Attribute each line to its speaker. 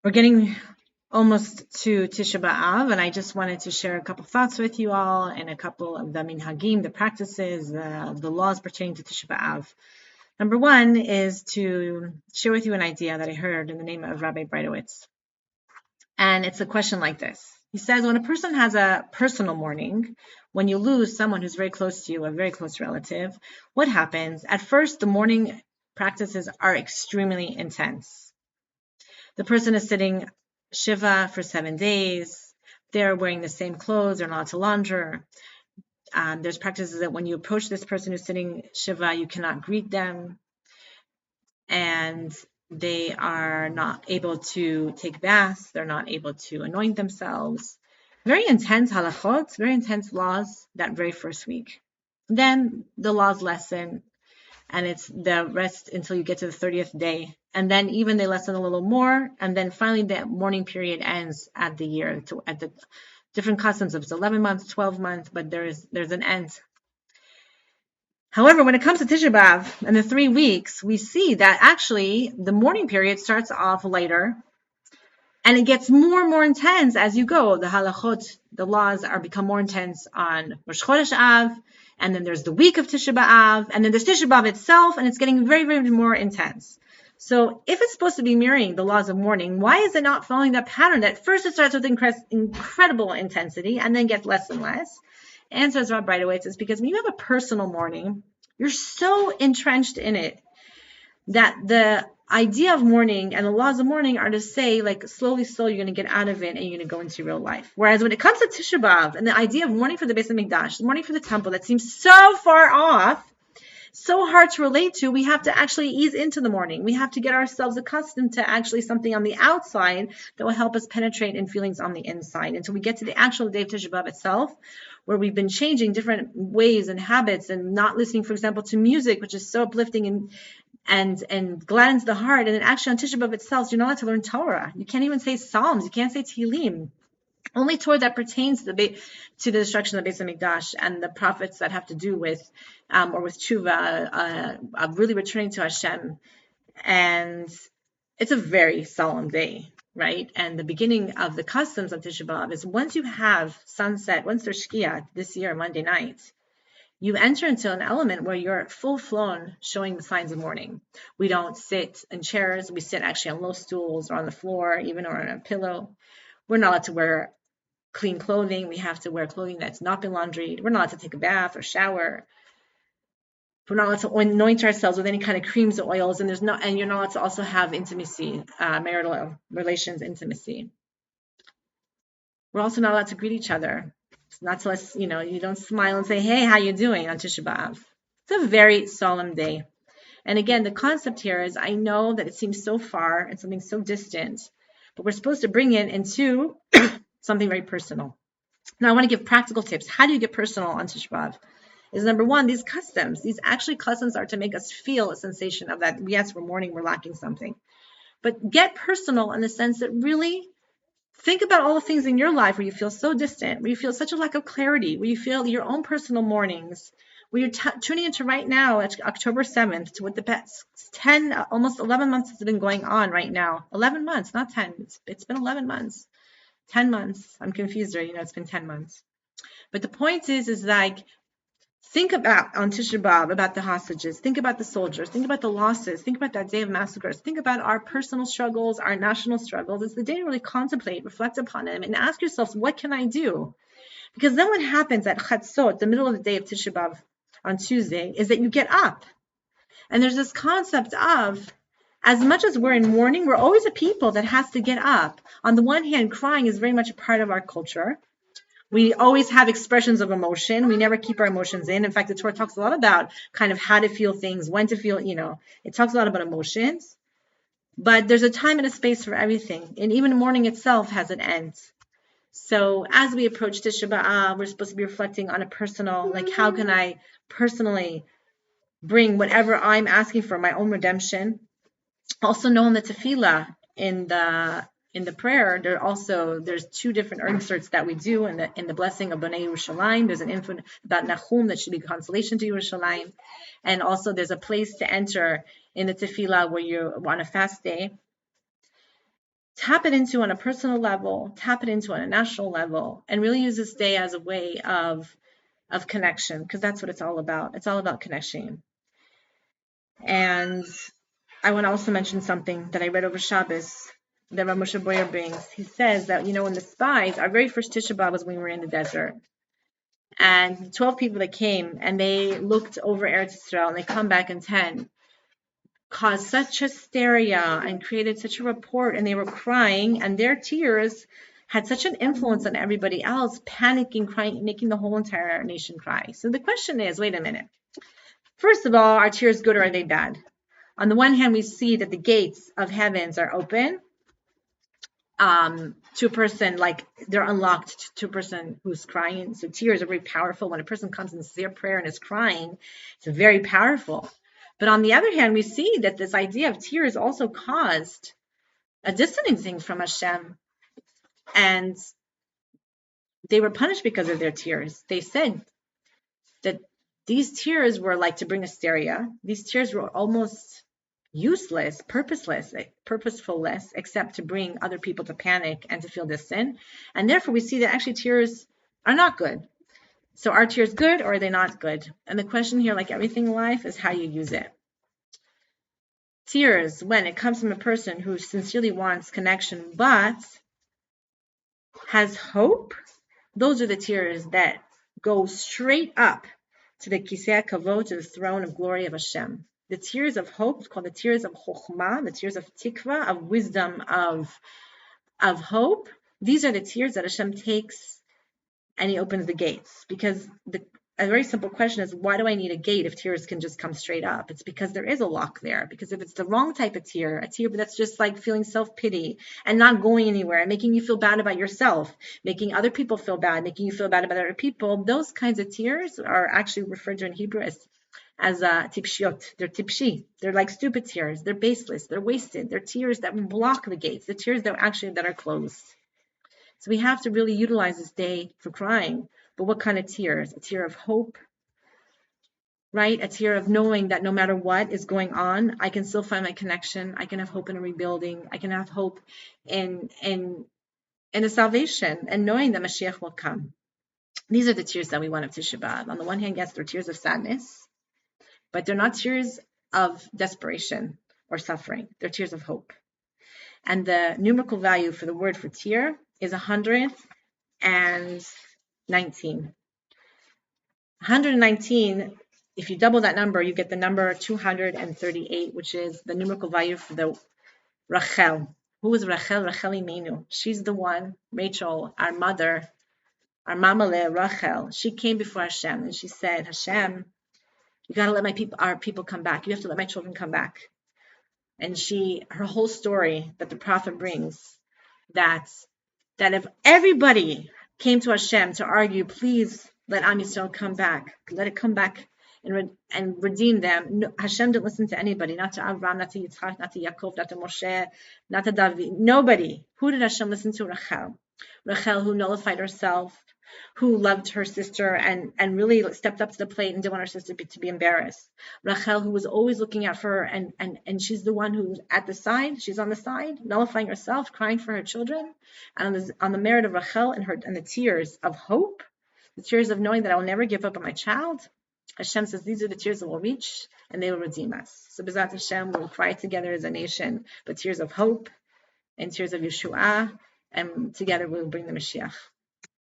Speaker 1: We're getting almost to Tisha B'Av, and I just wanted to share a couple thoughts with you all and a couple of the minhagim, the practices, the laws pertaining to Tisha B'Av. Number one is to share with you an idea that I heard in the name of Rabbi Breitowitz. And it's a question like this. He says, when a person has a personal mourning, when you lose someone who's very close to you, a very close relative, what happens? At first, the mourning practices are extremely intense. The person is sitting Shiva for 7 days. They're wearing the same clothes. They're not allowed to launder. There's practices that when you approach this person who's sitting Shiva, you cannot greet them. And they are not able to take baths. They're not able to anoint themselves. Very intense halachot, very intense laws that very first week. Then the laws lessen, and it's the rest until you get to the 30th day. And then even they lessen a little more, and then finally the mourning period ends at the year, at the different customs of 11 months, 12 months, but there's an end. However, when it comes to Tisha B'Av and the 3 weeks, we see that actually the mourning period starts off later, and it gets more and more intense as you go. The halachot, the laws become more intense on Rosh Chodesh Av, and then there's the week of Tisha B'Av, and then there's Tisha B'Av itself, and it's getting very, very more intense. So if it's supposed to be mirroring the laws of mourning, why is it not following that pattern that first it starts with incredible intensity and then gets less and less? Answers Rob Breitowitz is because when you have a personal mourning, you're so entrenched in it that the idea of mourning and the laws of mourning are to say, like, slowly, you're going to get out of it and you're going to go into real life. Whereas when it comes to Tisha B'Av and the idea of mourning for the Beis HaMikdash, mourning for the temple, that seems so far off, so hard to relate to, we have to actually ease into the mourning. We have to get ourselves accustomed to actually something on the outside that will help us penetrate in feelings on the inside until we get to the actual day of Tisha B'Av itself, where we've been changing different ways and habits and not listening, for example, to music, which is so uplifting and gladdens the heart. And then actually on Tisha B'Av itself, you're not allowed to learn Torah. You can't even say Psalms. You can't say Tehillim. Only Torah that pertains to the destruction of the Beis HaMikdash and the prophets that have to do with, or with tshuva, of really returning to Hashem. And it's a very solemn day, right? And the beginning of the customs of Tisha B'Av is once you have sunset, once there's Shkia this year, Monday night, you enter into an element where you're full-flown showing the signs of mourning. We don't sit in chairs. We sit actually on low stools or on the floor, even or on a pillow. We're not allowed to wear clean clothing. We have to wear clothing that's not been laundried. We're not allowed to take a bath or shower. We're not allowed to anoint ourselves with any kind of creams or oils, and you're not allowed to also have intimacy, marital relations, intimacy. We're also not allowed to greet each other. It's not to us, you don't smile and say, "Hey, how you doing?" on Tisha B'Av. It's a very solemn day. And again, the concept here is, I know that it seems so far and something so distant, but we're supposed to bring it into something very personal. Now, I want to give practical tips. How do you get personal on Tisha B'Av? Is number one, these customs. These actually customs are to make us feel a sensation of that. Yes, we're mourning, we're lacking something. But get personal in the sense that really think about all the things in your life where you feel so distant, where you feel such a lack of clarity, where you feel your own personal mournings, where you're tuning into right now, it's October 7th, to what the past 10, almost 11 months has been going on right now. 11 months, not 10. It's been 11 months. 10 months. I'm confused there. It's been 10 months. But the point is like, think about on Tisha B'Av, about the hostages. Think about the soldiers. Think about the losses. Think about that day of massacres. Think about our personal struggles, our national struggles. It's the day to really contemplate, reflect upon them, and ask yourselves, what can I do? Because then what happens at Chatzot, the middle of the day of Tisha B'Av on Tuesday, is that you get up. And there's this concept of, as much as we're in mourning, we're always a people that has to get up. On the one hand, crying is very much a part of our culture. We always have expressions of emotion. We never keep our emotions in. In fact, the Torah talks a lot about kind of how to feel things, when to feel, it talks a lot about emotions. But there's a time and a space for everything. And even mourning itself has an end. So as we approach Tisha B'Av, we're supposed to be reflecting on a personal, like, how can I personally bring whatever I'm asking for, my own redemption. Also knowing the tefillah in the prayer, there's 2 different inserts that we do in the blessing of Bnei Yerushalayim. There's an info about Nahum that should be consolation to Yerushalayim, and also there's a place to enter in the tefillah where you're on a fast day tap it into on a personal level, tap it into on a national level, and really use this day as a way of connection, because that's what it's all about. It's all about connection. And I want to also mention something that I read over Shabbos that Rav Moshe Boyer brings. He says that, when the spies, our very first Tisha B'Av was when we were in the desert. And 12 people that came and they looked over Eretz Yisrael and they come back in 10, caused such hysteria and created such a report, and they were crying, and their tears had such an influence on everybody else, panicking, crying, making the whole entire nation cry. So the question is, wait a minute. First of all, are tears good or are they bad? On the one hand, we see that the gates of heavens are open to a person, like they're unlocked to a person who's crying. So tears are very powerful. When a person comes in sincere prayer and is crying, it's very powerful. But on the other hand, we see that this idea of tears also caused a distancing from Hashem, and they were punished because of their tears. They said that these tears were like to bring hysteria. These tears were almost useless, purposefulness, except to bring other people to panic and to feel distant. And therefore, we see that actually tears are not good. So are tears good or are they not good? And the question here, like everything in life, is how you use it. Tears, when it comes from a person who sincerely wants connection but has hope, those are the tears that go straight up to the Kisei Kavod, to the throne of glory of Hashem. The tears of hope, called the tears of Chokhmah, the tears of Tikva, of wisdom, of hope. These are the tears that Hashem takes and He opens the gates. Because a very simple question is, why do I need a gate if tears can just come straight up? It's because there is a lock there. Because if it's the wrong type of tear, a tear that's just like feeling self-pity and not going anywhere and making you feel bad about yourself, making other people feel bad, making you feel bad about other people, those kinds of tears are actually referred to in Hebrew as tipshiot. They're tipshi. They're like stupid tears. They're baseless. They're wasted. They're tears that block the gates. The tears that are closed. So we have to really utilize this day for crying. But what kind of tears? A tear of hope, right? A tear of knowing that no matter what is going on, I can still find my connection. I can have hope in a rebuilding. I can have hope in a salvation, and knowing that Mashiach will come. These are the tears that we want of Tisha B'Av. On the one hand, yes, they're tears of sadness, but they're not tears of desperation or suffering. They're tears of hope. And the numerical value for the word for tear is 119. 119, if you double that number, you get the number 238, which is the numerical value for the Rachel. Who is Rachel? Rachel Imenu. She's the one, Rachel, our mother, our mamale, Rachel. She came before Hashem and she said, Hashem, you got to let our people come back. You have to let my children come back. And her whole story that the prophet brings, that if everybody came to Hashem to argue, please let Am Yisrael come back, let it come back and redeem them. No, Hashem didn't listen to anybody, not to Abraham, not to Yitzchak, not to Yaakov, not to Moshe, not to David, nobody. Who did Hashem listen to? Rachel. Rachel, who nullified herself, who loved her sister and really stepped up to the plate and didn't want her sister to be embarrassed. Rachel, who was always looking out for her, and she's the one who's at the side. She's on the side, nullifying herself, crying for her children. And on the merit of Rachel and the tears of hope, the tears of knowing that I will never give up on my child, Hashem says these are the tears that will reach and they will redeem us. So B'ezrat Hashem, we will cry together as a nation, but tears of hope and tears of Yeshua, and together we will bring the Mashiach.